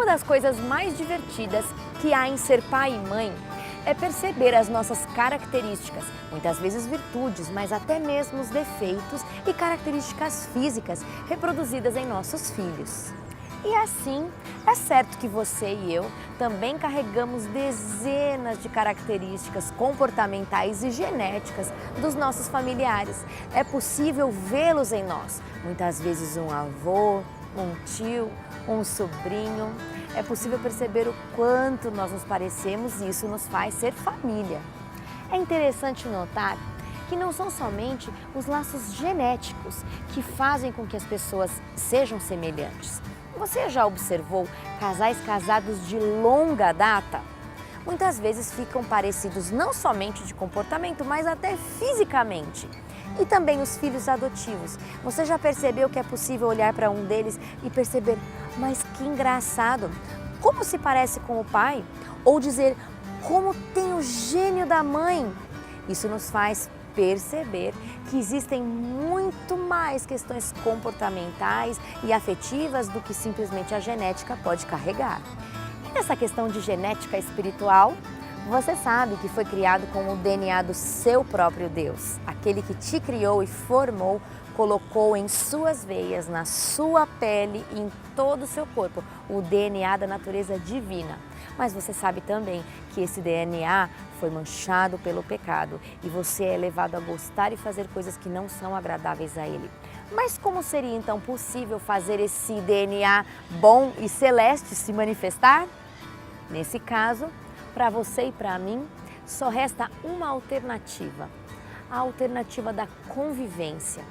das coisas mais divertidas que há em ser pai e mãe é perceber as nossas características, muitas vezes virtudes, mas até mesmo os defeitos e características físicas reproduzidas em nossos filhos. E assim, é certo que você e eu também carregamos dezenas de características comportamentais e genéticas dos nossos familiares. É possível vê-los em nós, muitas vezes um avô, um tio, um sobrinho. É possível perceber o quanto nós nos parecemos e isso nos faz ser família. É interessante notar que não são somente os laços genéticos que fazem com que as pessoas sejam semelhantes. Você já observou casais casados de longa data? Muitas vezes ficam parecidos não somente de comportamento, mas até fisicamente. E também os filhos adotivos. Você já percebeu que é possível olhar para um deles e perceber, mas que engraçado, como se parece com o pai? Ou dizer, como tem o gênio da mãe? Isso nos faz perceber que existem muito mais questões comportamentais e afetivas do que simplesmente a genética pode carregar. E nessa questão de genética espiritual, você sabe que foi criado com o DNA do seu próprio Deus. Aquele que te criou e formou, colocou em suas veias, na sua pele e em todo o seu corpo o DNA da natureza divina. Mas você sabe também que esse DNA foi manchado pelo pecado e você é levado a gostar e fazer coisas que não são agradáveis a Ele. Mas como seria então possível fazer esse DNA bom e celeste se manifestar? Nesse caso, para você e para mim, só resta uma alternativa. A alternativa da convivência.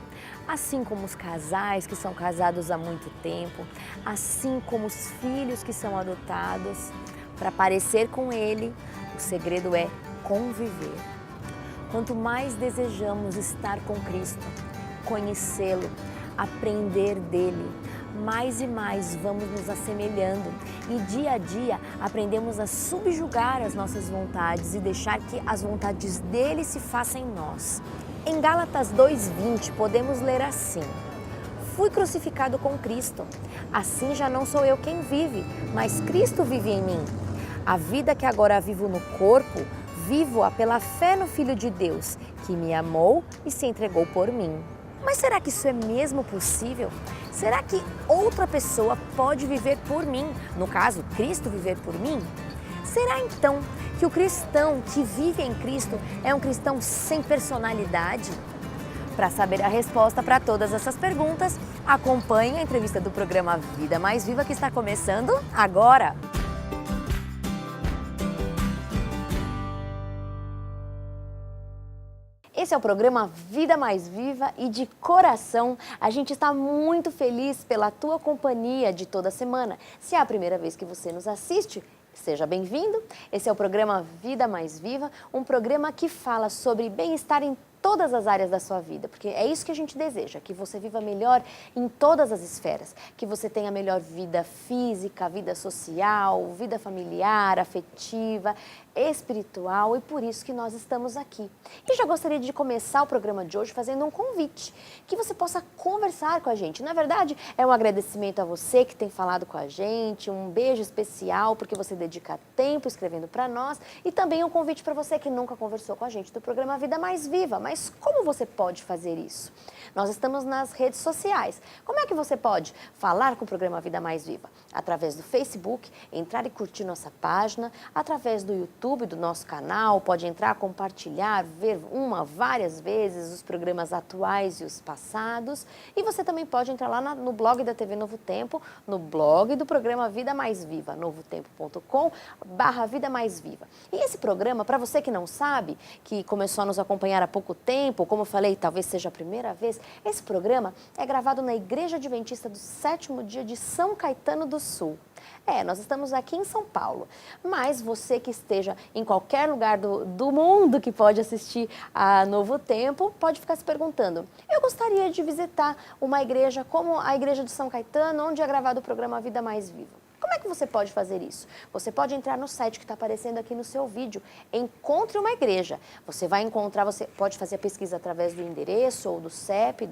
Assim como os casais que são casados há muito tempo, assim como os filhos que são adotados, para parecer com Ele, o segredo é conviver. Quanto mais desejamos estar com Cristo, conhecê-lo, aprender dele, mais e mais vamos nos assemelhando e dia a dia aprendemos a subjugar as nossas vontades e deixar que as vontades dele se façam em nós. Em Gálatas 2:20 podemos ler assim: fui crucificado com Cristo, assim já não sou eu quem vive, mas Cristo vive em mim. A vida que agora vivo no corpo, vivo-a pela fé no Filho de Deus, que me amou e se entregou por mim. Mas será que isso é mesmo possível? Será que outra pessoa pode viver por mim? No caso, Cristo viver por mim? Será então que o cristão que vive em Cristo é um cristão sem personalidade? Para saber a resposta para todas essas perguntas, acompanhe a entrevista do programa Vida Mais Viva que está começando agora. Esse é o programa Vida Mais Viva e de coração a gente está muito feliz pela tua companhia de toda semana. Se é a primeira vez que você nos assiste, seja bem-vindo. Esse é o programa Vida Mais Viva, um programa que fala sobre bem-estar em todas as áreas da sua vida, porque é isso que a gente deseja, que você viva melhor em todas as esferas, que você tenha melhor vida física, vida social, vida familiar, afetiva, espiritual, e por isso que nós estamos aqui. E já gostaria de começar o programa de hoje fazendo um convite, que você possa conversar com a gente. Na verdade, é um agradecimento a você que tem falado com a gente, um beijo especial porque você dedica tempo escrevendo para nós, e também um convite para você que nunca conversou com a gente do programa Vida Mais Viva. Mas como você pode fazer isso? Nós estamos nas redes sociais. Como é que você pode falar com o programa Vida Mais Viva? Através do Facebook, entrar e curtir nossa página, através do YouTube, do nosso canal, pode entrar, compartilhar, ver várias vezes os programas atuais e os passados. E você também pode entrar lá no blog da TV Novo Tempo, no blog do programa Vida Mais Viva, novotempo.com/Vida Mais Viva. E esse programa, para você que não sabe, que começou a nos acompanhar há pouco tempo, como eu falei, talvez seja a primeira vez, esse programa é gravado na Igreja Adventista do Sétimo Dia de São Caetano do Sul. Nós estamos aqui em São Paulo, mas você que esteja em qualquer lugar do mundo que pode assistir a Novo Tempo, pode ficar se perguntando, eu gostaria de visitar uma igreja como a Igreja de São Caetano, onde é gravado o programa Vida Mais Viva. Como é que você pode fazer isso? Você pode entrar no site que está aparecendo aqui no seu vídeo, Encontre uma Igreja. Você vai encontrar, você pode fazer a pesquisa através do endereço ou do CEP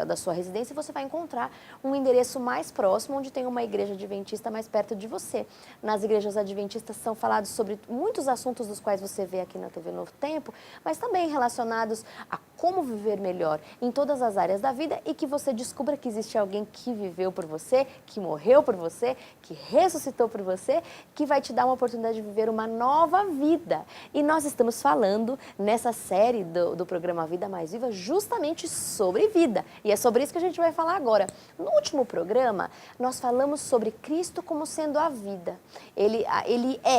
da sua residência e você vai encontrar um endereço mais próximo, onde tem uma igreja adventista mais perto de você. Nas igrejas adventistas são falados sobre muitos assuntos dos quais você vê aqui na TV Novo Tempo, mas também relacionados a como viver melhor em todas as áreas da vida e que você descubra que existe alguém que viveu por você, que morreu por você, que ressuscitou por você, que vai te dar uma oportunidade de viver uma nova vida. E nós estamos falando nessa série do programa Vida Mais Viva justamente sobre vida. E é sobre isso que a gente vai falar agora. No último programa, nós falamos sobre Cristo como sendo a vida.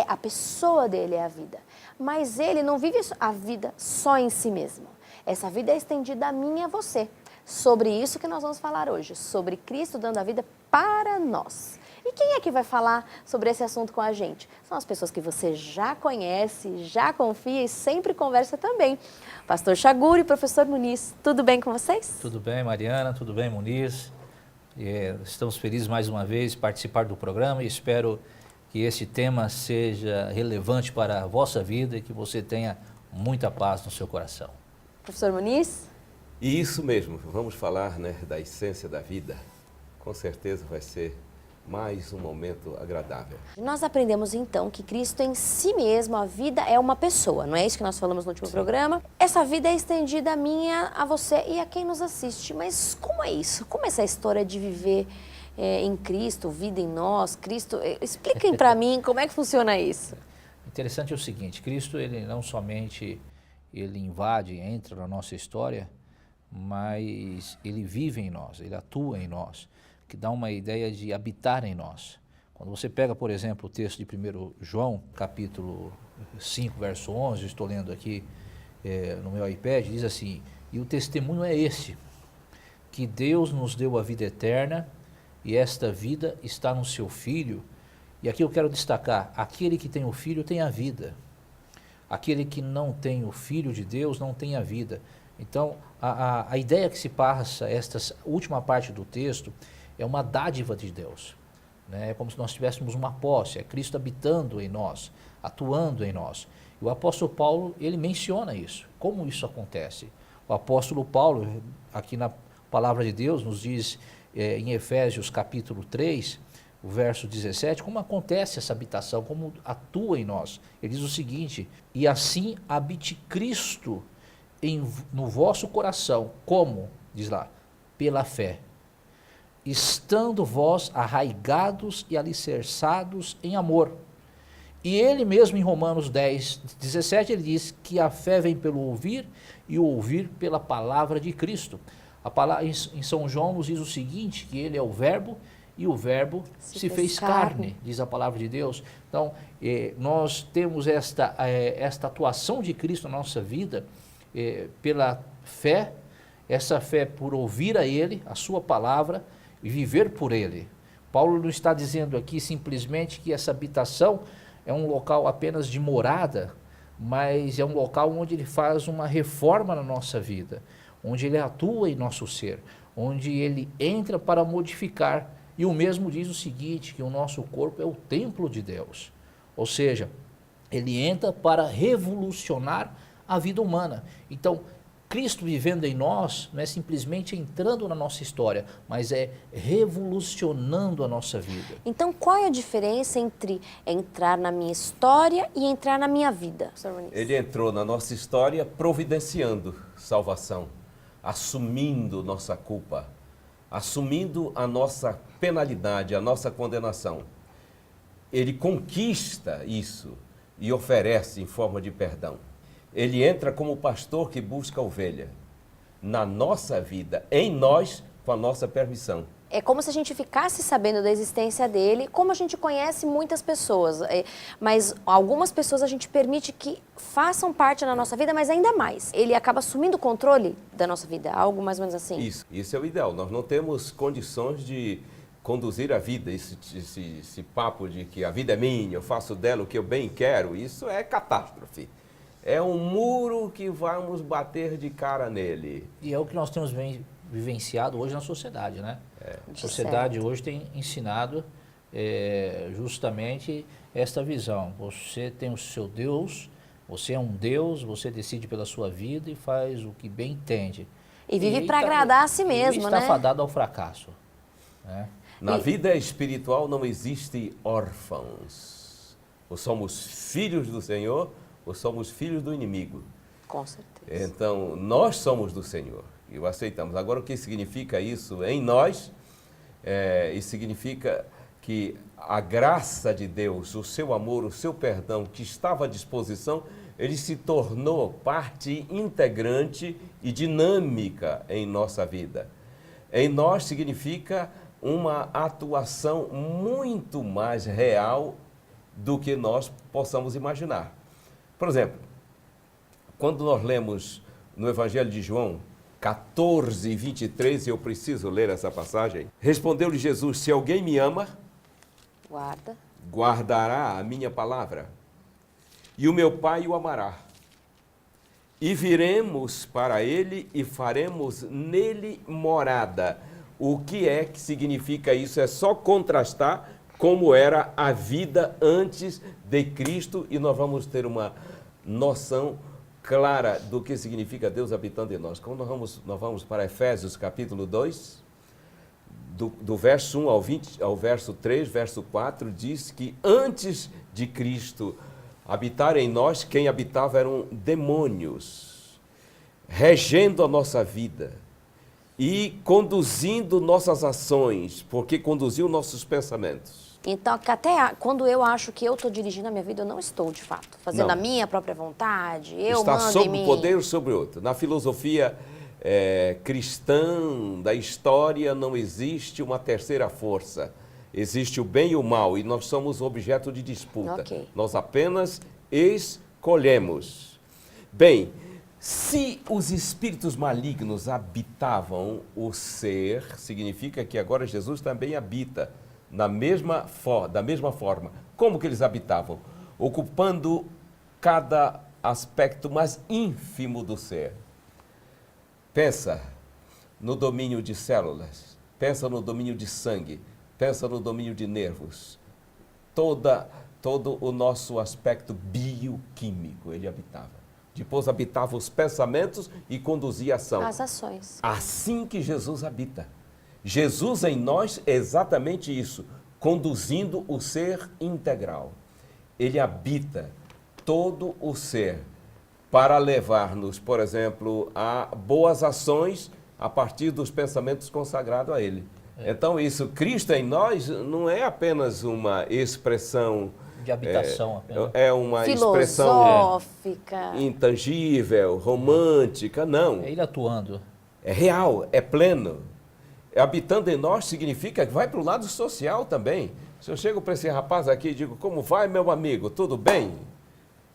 A pessoa dele é a vida. Mas ele não vive a vida só em si mesmo. Essa vida é estendida a mim e a você. Sobre isso que nós vamos falar hoje, sobre Cristo dando a vida para nós. E quem é que vai falar sobre esse assunto com a gente? São as pessoas que você já conhece, já confia e sempre conversa também. Pastor Chaguri e professor Muniz, tudo bem com vocês? Tudo bem, Mariana, tudo bem, Muniz. Estamos felizes mais uma vez de participar do programa e espero que esse tema seja relevante para a vossa vida e que você tenha muita paz no seu coração. Professor Muniz? E isso mesmo, vamos falar, né, da essência da vida. Com certeza vai ser mais um momento agradável. Nós aprendemos então que Cristo em si mesmo, a vida é uma pessoa, não é isso que nós falamos no último programa? Essa vida é estendida a mim, a você e a quem nos assiste. Mas como é isso? Como é essa história de viver em Cristo, vida em nós, Cristo? Expliquem para mim como é que funciona isso. Interessante é o seguinte, Cristo ele não somente ele invade, entra na nossa história, mas ele vive em nós, ele atua em nós, que dá uma ideia de habitar em nós. Quando você pega, por exemplo, o texto de 1 João, capítulo 5, verso 11, estou lendo aqui no meu iPad, diz assim, e o testemunho é esse, que Deus nos deu a vida eterna e esta vida está no seu Filho. E aqui eu quero destacar, aquele que tem o Filho tem a vida. Aquele que não tem o Filho de Deus não tem a vida. Então, a ideia que se passa, esta última parte do texto, é uma dádiva de Deus. Né? É como se nós tivéssemos uma posse, é Cristo habitando em nós, atuando em nós. E o apóstolo Paulo, ele menciona isso. Como isso acontece? O apóstolo Paulo, aqui na palavra de Deus, nos diz em Efésios capítulo 3, o verso 17, como acontece essa habitação, como atua em nós. Ele diz o seguinte, e assim habite Cristo no vosso coração, como, diz lá, pela fé, estando vós arraigados e alicerçados em amor. E ele mesmo em Romanos 10, 17, ele diz que a fé vem pelo ouvir e o ouvir pela palavra de Cristo. Em São João nos diz o seguinte, que ele é o verbo e o verbo se fez carne, diz a palavra de Deus. Então, nós temos esta atuação de Cristo na nossa vida pela fé, essa fé por ouvir a Ele, a sua palavra, e viver por Ele. Paulo não está dizendo aqui simplesmente que essa habitação é um local apenas de morada, mas é um local onde Ele faz uma reforma na nossa vida, onde Ele atua em nosso ser, onde Ele entra para modificar. E o mesmo diz o seguinte, que o nosso corpo é o templo de Deus. Ou seja, Ele entra para revolucionar a vida humana. Então, Cristo vivendo em nós não é simplesmente entrando na nossa história, mas é revolucionando a nossa vida. Então, qual é a diferença entre entrar na minha história e entrar na minha vida? Ele entrou na nossa história providenciando salvação, assumindo nossa culpa, assumindo a nossa penalidade, a nossa condenação. Ele conquista isso e oferece em forma de perdão. Ele entra como pastor que busca a ovelha, na nossa vida, em nós, com a nossa permissão. É como se a gente ficasse sabendo da existência dele, como a gente conhece muitas pessoas, mas algumas pessoas a gente permite que façam parte da nossa vida, mas ainda mais. Ele acaba assumindo o controle da nossa vida, algo mais ou menos assim. Isso é o ideal. Nós não temos condições de conduzir a vida, esse papo de que a vida é minha, eu faço dela o que eu bem quero, isso é catástrofe. É um muro que vamos bater de cara nele. E é o que nós temos vivenciado hoje na sociedade, né? A sociedade hoje tem ensinado justamente esta visão. Você tem o seu Deus, você é um Deus, você decide pela sua vida e faz o que bem entende. E vive para agradar a si mesmo, está né? fadado ao fracasso. Né? Na vida espiritual não existe órfãos. Ou somos filhos do Senhor, ou somos filhos do inimigo. Com certeza. Então, nós somos do Senhor e o aceitamos. Agora, o que significa isso em nós? Isso significa que a graça de Deus, o seu amor, o seu perdão que estava à disposição, ele se tornou parte integrante e dinâmica em nossa vida. Em nós significa uma atuação muito mais real do que nós possamos imaginar. Por exemplo, quando nós lemos no Evangelho de João 14, 23, eu preciso ler essa passagem. Respondeu-lhe Jesus: se alguém me ama, guardará a minha palavra, e o meu Pai o amará. E viremos para ele e faremos nele morada. O que é que significa isso? É só contrastar como era a vida antes de Cristo e nós vamos ter uma noção clara do que significa Deus habitando em nós. Quando nós vamos para Efésios capítulo 2, do verso 1 ao verso 3, verso 4, diz que antes de Cristo habitar em nós, quem habitava eram demônios, regendo a nossa vida e conduzindo nossas ações, porque conduziu nossos pensamentos. Então, que até quando eu acho que eu estou dirigindo a minha vida, eu não estou, de fato, fazendo Não. a minha própria vontade, eu Está mando sob em mim. o poder sobre o outro. Na filosofia cristã da história não existe uma terceira força. Existe o bem e o mal e nós somos objeto de disputa. Ok. Nós apenas escolhemos. Bem, se os espíritos malignos habitavam o ser, significa que agora Jesus também habita da mesma forma. Como que eles habitavam? Ocupando cada aspecto mais ínfimo do ser. Pensa no domínio de células, pensa no domínio de sangue, pensa no domínio de nervos. Todo o nosso aspecto bioquímico ele habitava. Depois habitava os pensamentos e conduzia a ação. As ações. Assim que Jesus habita. Jesus em nós é exatamente isso, conduzindo o ser integral. Ele habita todo o ser para levar-nos, por exemplo, a boas ações a partir dos pensamentos consagrados a Ele. Então isso, Cristo em nós não é apenas uma expressão De habitação apenas. é uma expressão Filosófica. intangível, romântica, não. É ele atuando. É real, é pleno. Habitando em nós significa que vai para o lado social também. Se eu chego para esse rapaz aqui e digo, como vai, meu amigo, tudo bem?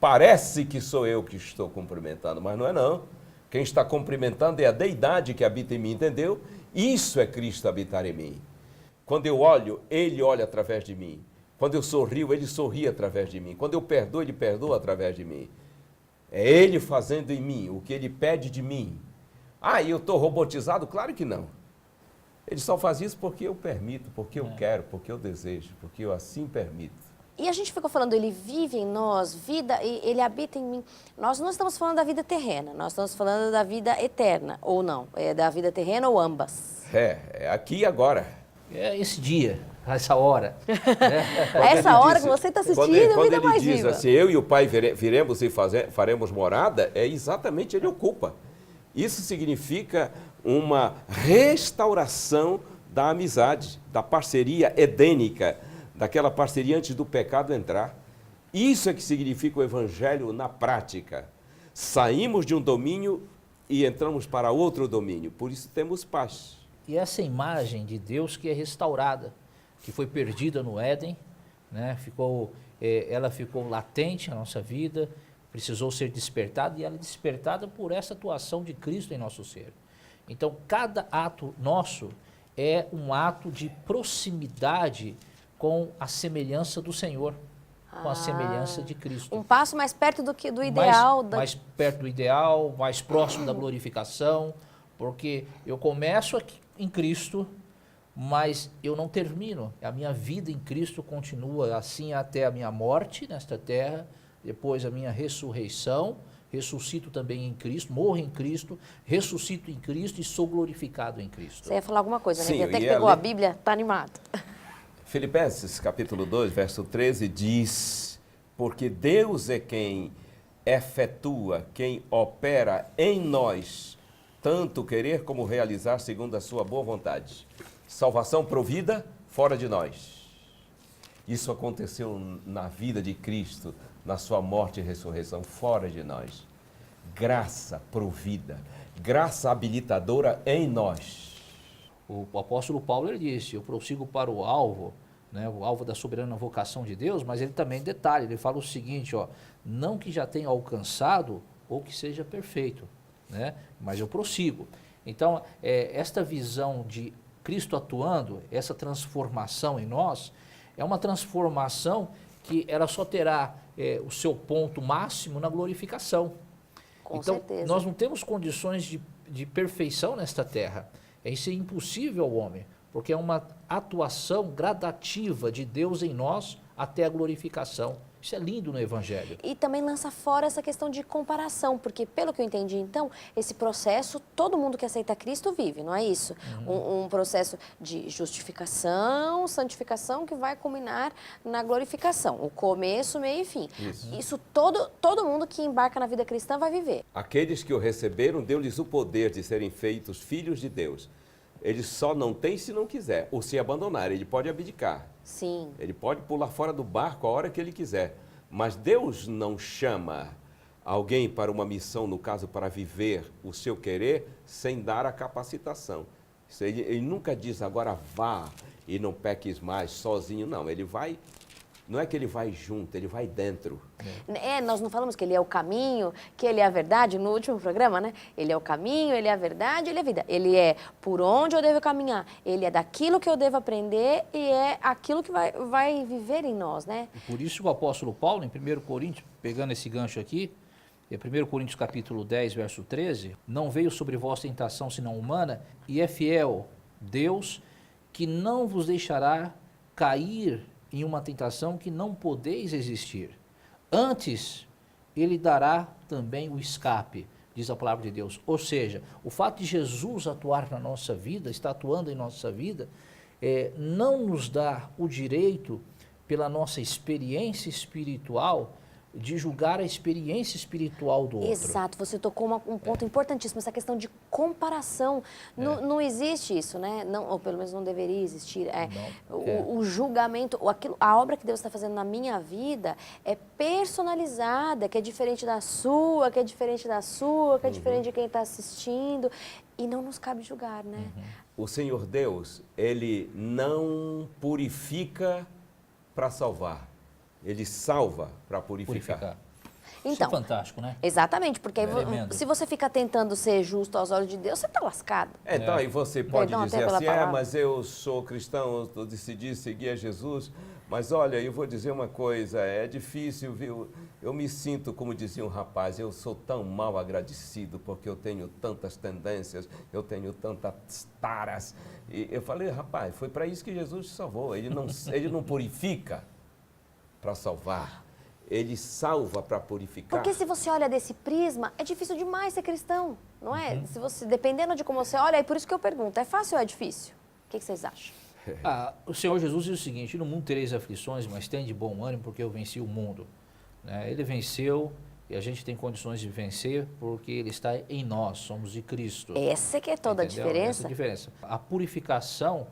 Parece que sou eu que estou cumprimentando, mas não é não. Quem está cumprimentando é a deidade que habita em mim, entendeu? Isso é Cristo habitar em mim. Quando eu olho, Ele olha através de mim. Quando eu sorrio, Ele sorri através de mim. Quando eu perdoo, Ele perdoa através de mim. É Ele fazendo em mim o que Ele pede de mim. Ah, e eu estou robotizado? Claro que não. Ele só faz isso porque eu permito, porque eu quero, porque eu desejo, porque eu assim permito. E a gente ficou falando, ele vive em nós, vida, ele habita em mim. Nós não estamos falando da vida terrena, nós estamos falando da vida eterna, ou não? É da vida terrena ou ambas? É aqui e agora. É esse dia, essa hora. A essa hora que você está assistindo, a vida é mais diz viva. assim, eu e o Pai viremos e faremos morada, é exatamente, Ele ocupa. Isso significa uma restauração da amizade, da parceria edênica, daquela parceria antes do pecado entrar. Isso é que significa o Evangelho na prática. Saímos de um domínio e entramos para outro domínio, por isso temos paz. E essa imagem de Deus que é restaurada, que foi perdida no Éden, né? Ela ficou latente na nossa vida, precisou ser despertada e ela é despertada por essa atuação de Cristo em nosso ser. Então, cada ato nosso é um ato de proximidade com a semelhança do Senhor, com a semelhança de Cristo. Um passo mais perto do ideal. Mais perto do ideal, mais próximo da glorificação, porque eu começo aqui em Cristo, mas eu não termino. A minha vida em Cristo continua assim até a minha morte nesta terra, depois a minha ressurreição, ressuscito também em Cristo, morro em Cristo, ressuscito em Cristo e sou glorificado em Cristo. Você ia falar alguma coisa, né? Sim, Que até eu que ia pegou a ler. Bíblia, tá animado. Filipenses capítulo 2, verso 13 diz: porque Deus é quem efetua, quem opera em nós, tanto querer como realizar segundo a sua boa vontade. Salvação provida fora de nós. Isso aconteceu na vida de Cristo, na sua morte e ressurreição, fora de nós. Graça provida, graça habilitadora em nós. O apóstolo Paulo ele disse, eu prossigo para o alvo, né, o alvo da soberana vocação de Deus, mas ele também detalha, ele fala o seguinte, ó, não que já tenha alcançado ou que seja perfeito, né, mas eu prossigo. Então, esta visão de Cristo atuando, essa transformação em nós, é uma transformação que ela só terá o seu ponto máximo na glorificação. Com então, certeza. nós não temos condições de perfeição nesta terra. Isso é impossível ao homem, porque é uma atuação gradativa de Deus em nós até a glorificação. Isso é lindo no Evangelho. E também lança fora essa questão de comparação, porque pelo que eu entendi então, esse processo, todo mundo que aceita Cristo vive, não é isso? Um processo de justificação, santificação que vai culminar na glorificação. O começo, meio e fim. Isso todo mundo que embarca na vida cristã vai viver. Aqueles que o receberam, deu-lhes o poder de serem feitos filhos de Deus. Ele só não tem se não quiser, ou se abandonar, ele pode abdicar. Sim. Ele pode pular fora do barco a hora que ele quiser. Mas Deus não chama alguém para uma missão, no caso, para viver o seu querer, sem dar a capacitação. Ele nunca diz, agora vá e não peques mais, sozinho. Não, ele vai, não é que ele vai junto, ele vai dentro. Nós não falamos que ele é o caminho, que ele é a verdade no último programa, né? Ele é o caminho, ele é a verdade, ele é a vida. Ele é por onde eu devo caminhar, ele é daquilo que eu devo aprender e é aquilo que vai viver em nós, né? E por isso o apóstolo Paulo, em 1 Coríntios, pegando esse gancho aqui, em 1 Coríntios capítulo 10, verso 13, não veio sobre vós tentação senão humana, e é fiel Deus que não vos deixará cair em uma tentação que não podeis resistir. Antes, ele dará também o escape, diz a palavra de Deus. Ou seja, o fato de Jesus atuar na nossa vida, estar atuando em nossa vida, não nos dá o direito, pela nossa experiência espiritual, de julgar a experiência espiritual do outro. Exato, você tocou um ponto importantíssimo, essa questão de comparação. Não existe isso, né? Não, ou pelo menos não deveria existir. O julgamento, a obra que Deus está fazendo na minha vida é personalizada, que é diferente da sua, que é diferente da sua, que é diferente de quem está assistindo. E não nos cabe julgar, né? O Senhor Deus, Ele não purifica para salvar. Ele salva para purificar. Isso Então, é fantástico, né? Exatamente, porque aí Tremendo. se você fica tentando ser justo aos olhos de Deus, você está lascado. Então, aí você pode Perdão dizer até pela assim, palavra. mas eu sou cristão, eu decidi seguir a Jesus, mas olha, eu vou dizer uma coisa, é difícil, viu? Eu me sinto, como dizia um rapaz, eu sou tão mal agradecido porque eu tenho tantas tendências, eu tenho tantas taras. E eu falei, rapaz, foi para isso que Jesus te salvou, ele não purifica para salvar, ele salva para purificar. Porque se você olha desse prisma, é difícil demais ser cristão, não é? Se você, dependendo de como você olha, é por isso que eu pergunto, é fácil ou é difícil? O que vocês acham? O Senhor Jesus diz o seguinte, no mundo tereis aflições, mas tem de bom ânimo porque eu venci o mundo. Né? Ele venceu e a gente tem condições de vencer porque Ele está em nós, somos de Cristo. Essa que é toda Entendeu? a diferença. Essa é a diferença. A purificação,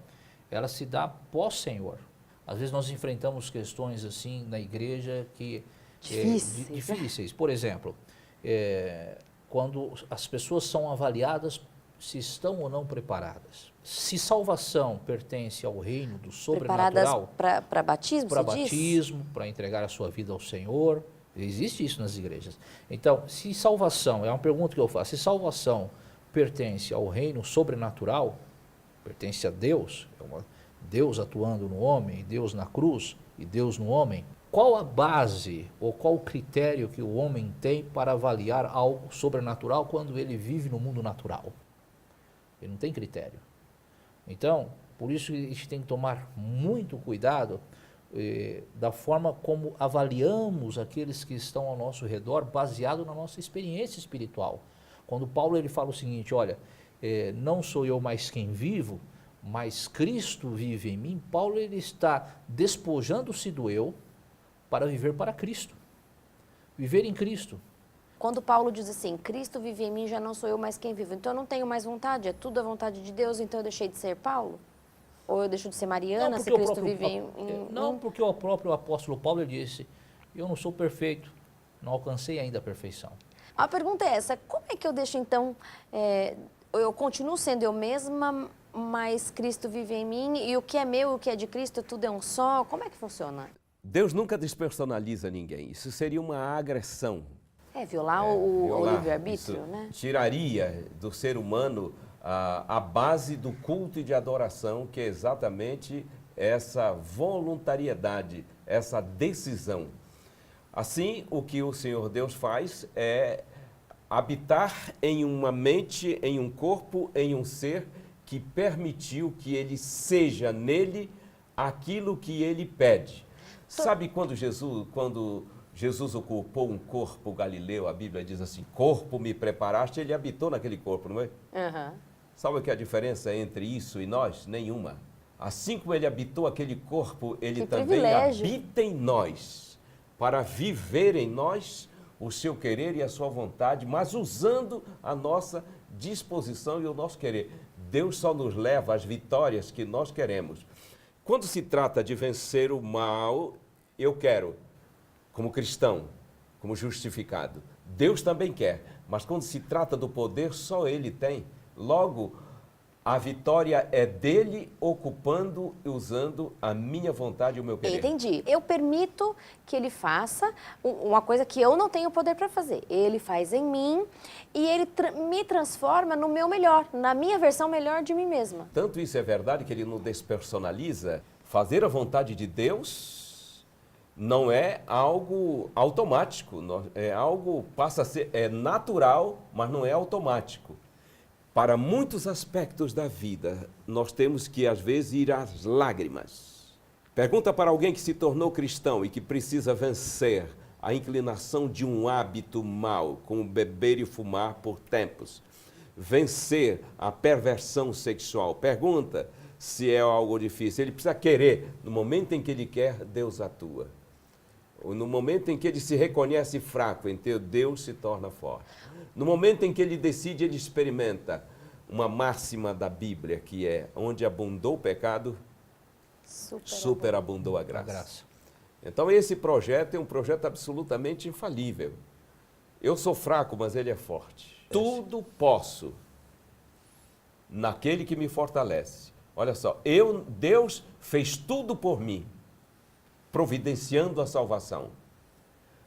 ela se dá pós-Senhor. Às vezes nós enfrentamos questões assim na igreja que difíceis. Por exemplo, quando as pessoas são avaliadas se estão ou não preparadas. Se salvação pertence ao reino do sobrenatural, preparadas para batismo, para você diz? batismo, para entregar a sua vida ao Senhor, existe isso nas igrejas. Então, se salvação, é uma pergunta que eu faço, se salvação pertence ao reino sobrenatural, pertence a Deus, Deus atuando no homem, Deus na cruz e Deus no homem, qual a base ou qual o critério que o homem tem para avaliar algo sobrenatural quando ele vive no mundo natural? Ele não tem critério. Então, Por isso que a gente tem que tomar muito cuidado da forma como avaliamos aqueles que estão ao nosso redor, baseado na nossa experiência espiritual. Quando Paulo ele fala o seguinte, olha, não sou eu mais quem vivo, mas Cristo vive em mim. Paulo ele está despojando-se do eu para viver para Cristo. Viver em Cristo. Quando Paulo diz assim, Cristo vive em mim, já não sou eu mais quem vivo. Então eu não tenho mais vontade, é tudo a vontade de Deus, então eu deixei de ser Paulo? Ou eu deixo de ser Mariana, se Cristo vive em mim? Não, porque o próprio apóstolo Paulo ele disse, eu não sou perfeito, não alcancei ainda a perfeição. A pergunta é essa, como é que eu deixo então, eu continuo sendo eu mesma, mas Cristo vive em mim, e o que é meu e o que é de Cristo, tudo é um só? Como é que funciona? Deus nunca despersonaliza ninguém. Isso seria uma agressão. Violar o livre-arbítrio, né? Tiraria do ser humano a base do culto e de adoração, que é exatamente essa voluntariedade, essa decisão. Assim, o que o Senhor Deus faz é habitar em uma mente, em um corpo, em um ser que permitiu que ele seja nele aquilo que ele pede. Sabe quando Jesus ocupou um corpo galileu, a Bíblia diz assim, corpo me preparaste, ele habitou naquele corpo, não é? Uhum. Sabe o que é a diferença entre isso e nós? Nenhuma. Assim como ele habitou aquele corpo, ele também habita em nós, para viver em nós o seu querer e a sua vontade, mas usando a nossa disposição e o nosso querer. Deus só nos leva às vitórias que nós queremos. Quando se trata de vencer o mal, eu quero, como cristão, como justificado. Deus também quer, mas quando se trata do poder, só Ele tem. Logo, a vitória é dele ocupando e usando a minha vontade e o meu querer. Entendi. Eu permito que ele faça uma coisa que eu não tenho poder para fazer. Ele faz em mim e ele me transforma no meu melhor, na minha versão melhor de mim mesma. Tanto isso é verdade que ele não despersonaliza. Fazer a vontade de Deus não é algo automático, é algo, passa a ser, natural, mas não é automático. Para muitos aspectos da vida, nós temos que, às vezes, ir às lágrimas. Pergunta para alguém que se tornou cristão e que precisa vencer a inclinação de um hábito mau, como beber e fumar por tempos. Vencer a perversão sexual. Pergunta se é algo difícil. Ele precisa querer. No momento em que ele quer, Deus atua. No momento em que ele se reconhece fraco, então Deus se torna forte. No momento em que ele decide, ele experimenta uma máxima da Bíblia, que é, onde abundou o pecado, superabundou a graça. Então esse projeto é um projeto absolutamente infalível. Eu sou fraco, mas ele é forte. Tudo posso naquele que me fortalece. Olha só, Deus fez tudo por mim, providenciando a salvação.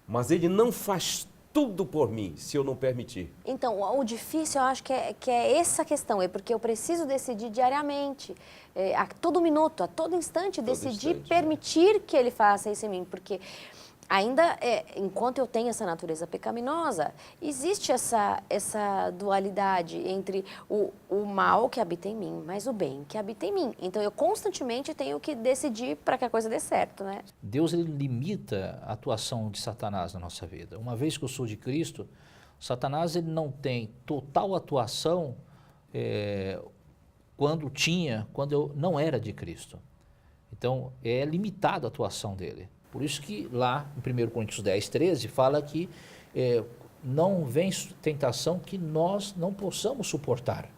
Mas Ele não faz tudo por mim, se eu não permitir. Então, o difícil, eu acho que é essa questão, é porque eu preciso decidir diariamente, a todo minuto, a todo instante, permitir que Ele faça isso em mim, porque ainda, enquanto eu tenho essa natureza pecaminosa, existe essa dualidade entre o mal que habita em mim, mas o bem que habita em mim. Então, eu constantemente tenho que decidir para que a coisa dê certo, né? Deus ele limita a atuação de Satanás na nossa vida. Uma vez que eu sou de Cristo, Satanás ele não tem total atuação quando eu não era de Cristo. Então, é limitada a atuação dele. Por isso que lá em 1 Coríntios 10, 13, fala que não vem tentação que nós não possamos suportar.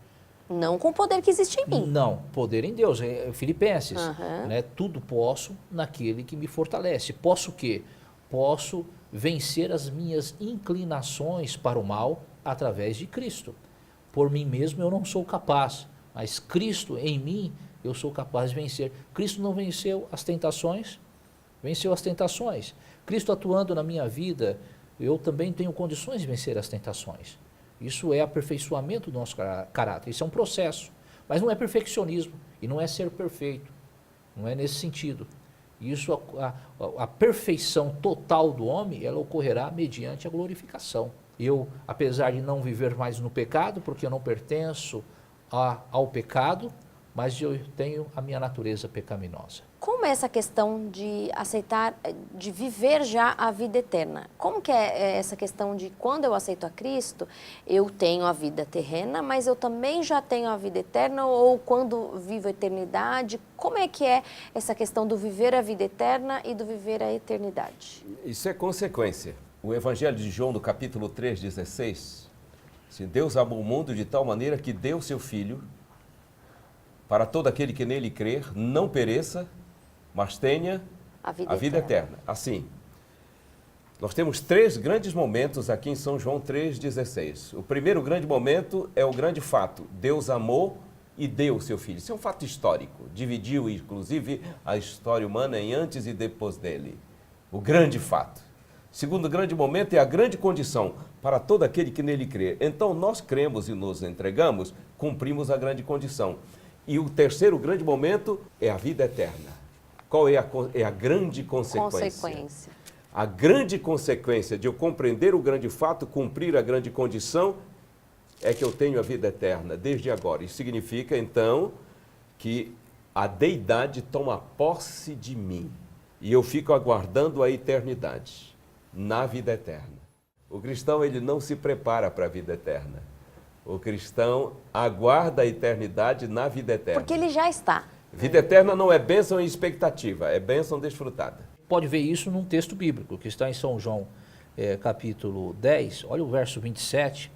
Não com o poder que existe em mim. Não, poder em Deus. Filipenses, Uhum. né? Tudo posso naquele que me fortalece. Posso o quê? Posso vencer as minhas inclinações para o mal através de Cristo. Por mim mesmo eu não sou capaz, mas Cristo em mim eu sou capaz de vencer. Cristo não venceu as tentações? Venceu as tentações. Cristo atuando na minha vida, eu também tenho condições de vencer as tentações. Isso é aperfeiçoamento do nosso caráter. Isso é um processo. Mas não é perfeccionismo e não é ser perfeito. Não é nesse sentido. Isso, a perfeição total do homem, ela ocorrerá mediante a glorificação. Eu, apesar de não viver mais no pecado, porque eu não pertenço ao pecado, mas eu tenho a minha natureza pecaminosa. Como é essa questão de aceitar, de viver já a vida eterna? Como que é essa questão de quando eu aceito a Cristo, eu tenho a vida terrena, mas eu também já tenho a vida eterna, ou quando vivo a eternidade? Como é que é essa questão do viver a vida eterna e do viver a eternidade? Isso é consequência. O Evangelho de João, no capítulo 3,16, assim, Deus amou o mundo de tal maneira que deu seu Filho para todo aquele que nele crer, não pereça, mas tenha A a eterna. vida eterna. Assim, nós temos 3 grandes momentos aqui em São João 3,16. O primeiro grande momento é o grande fato. Deus amou e deu o seu Filho. Isso é um fato histórico. Dividiu, inclusive, a história humana em antes e depois dele. O grande fato. O segundo grande momento é a grande condição para todo aquele que nele crê. Então, nós cremos e nos entregamos, cumprimos a grande condição. E o terceiro grande momento é a vida eterna. Qual é a grande consequência? A grande consequência de eu compreender o grande fato, cumprir a grande condição, é que eu tenho a vida eterna desde agora. Isso significa, então, que a deidade toma posse de mim e eu fico aguardando a eternidade na vida eterna. O cristão, ele não se prepara para a vida eterna. O cristão aguarda a eternidade na vida eterna. Porque ele já está. Vida eterna não é bênção e expectativa, é bênção desfrutada. Pode ver isso num texto bíblico, que está em São João, capítulo 10, olha o verso 27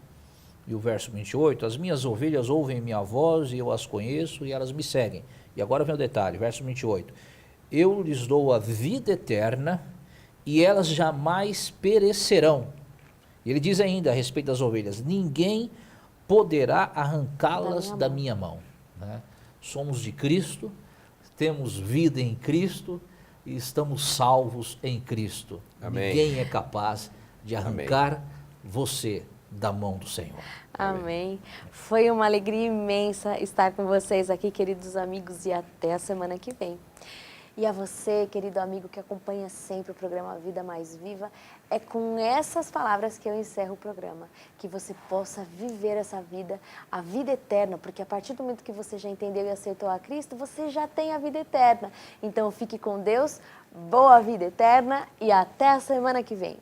e o verso 28. As minhas ovelhas ouvem minha voz e eu as conheço e elas me seguem. E agora vem o detalhe, verso 28. Eu lhes dou a vida eterna e elas jamais perecerão. E ele diz ainda a respeito das ovelhas, ninguém poderá arrancá-las da minha mão. Né? Somos de Cristo, temos vida em Cristo e estamos salvos em Cristo. Amém. Ninguém é capaz de arrancar você da mão do Senhor. Amém. Foi uma alegria imensa estar com vocês aqui, queridos amigos, e até a semana que vem. E a você, querido amigo que acompanha sempre o programa Vida Mais Viva, é com essas palavras que eu encerro o programa. Que você possa viver essa vida, a vida eterna, porque a partir do momento que você já entendeu e aceitou a Cristo, você já tem a vida eterna. Então fique com Deus, boa vida eterna e até a semana que vem.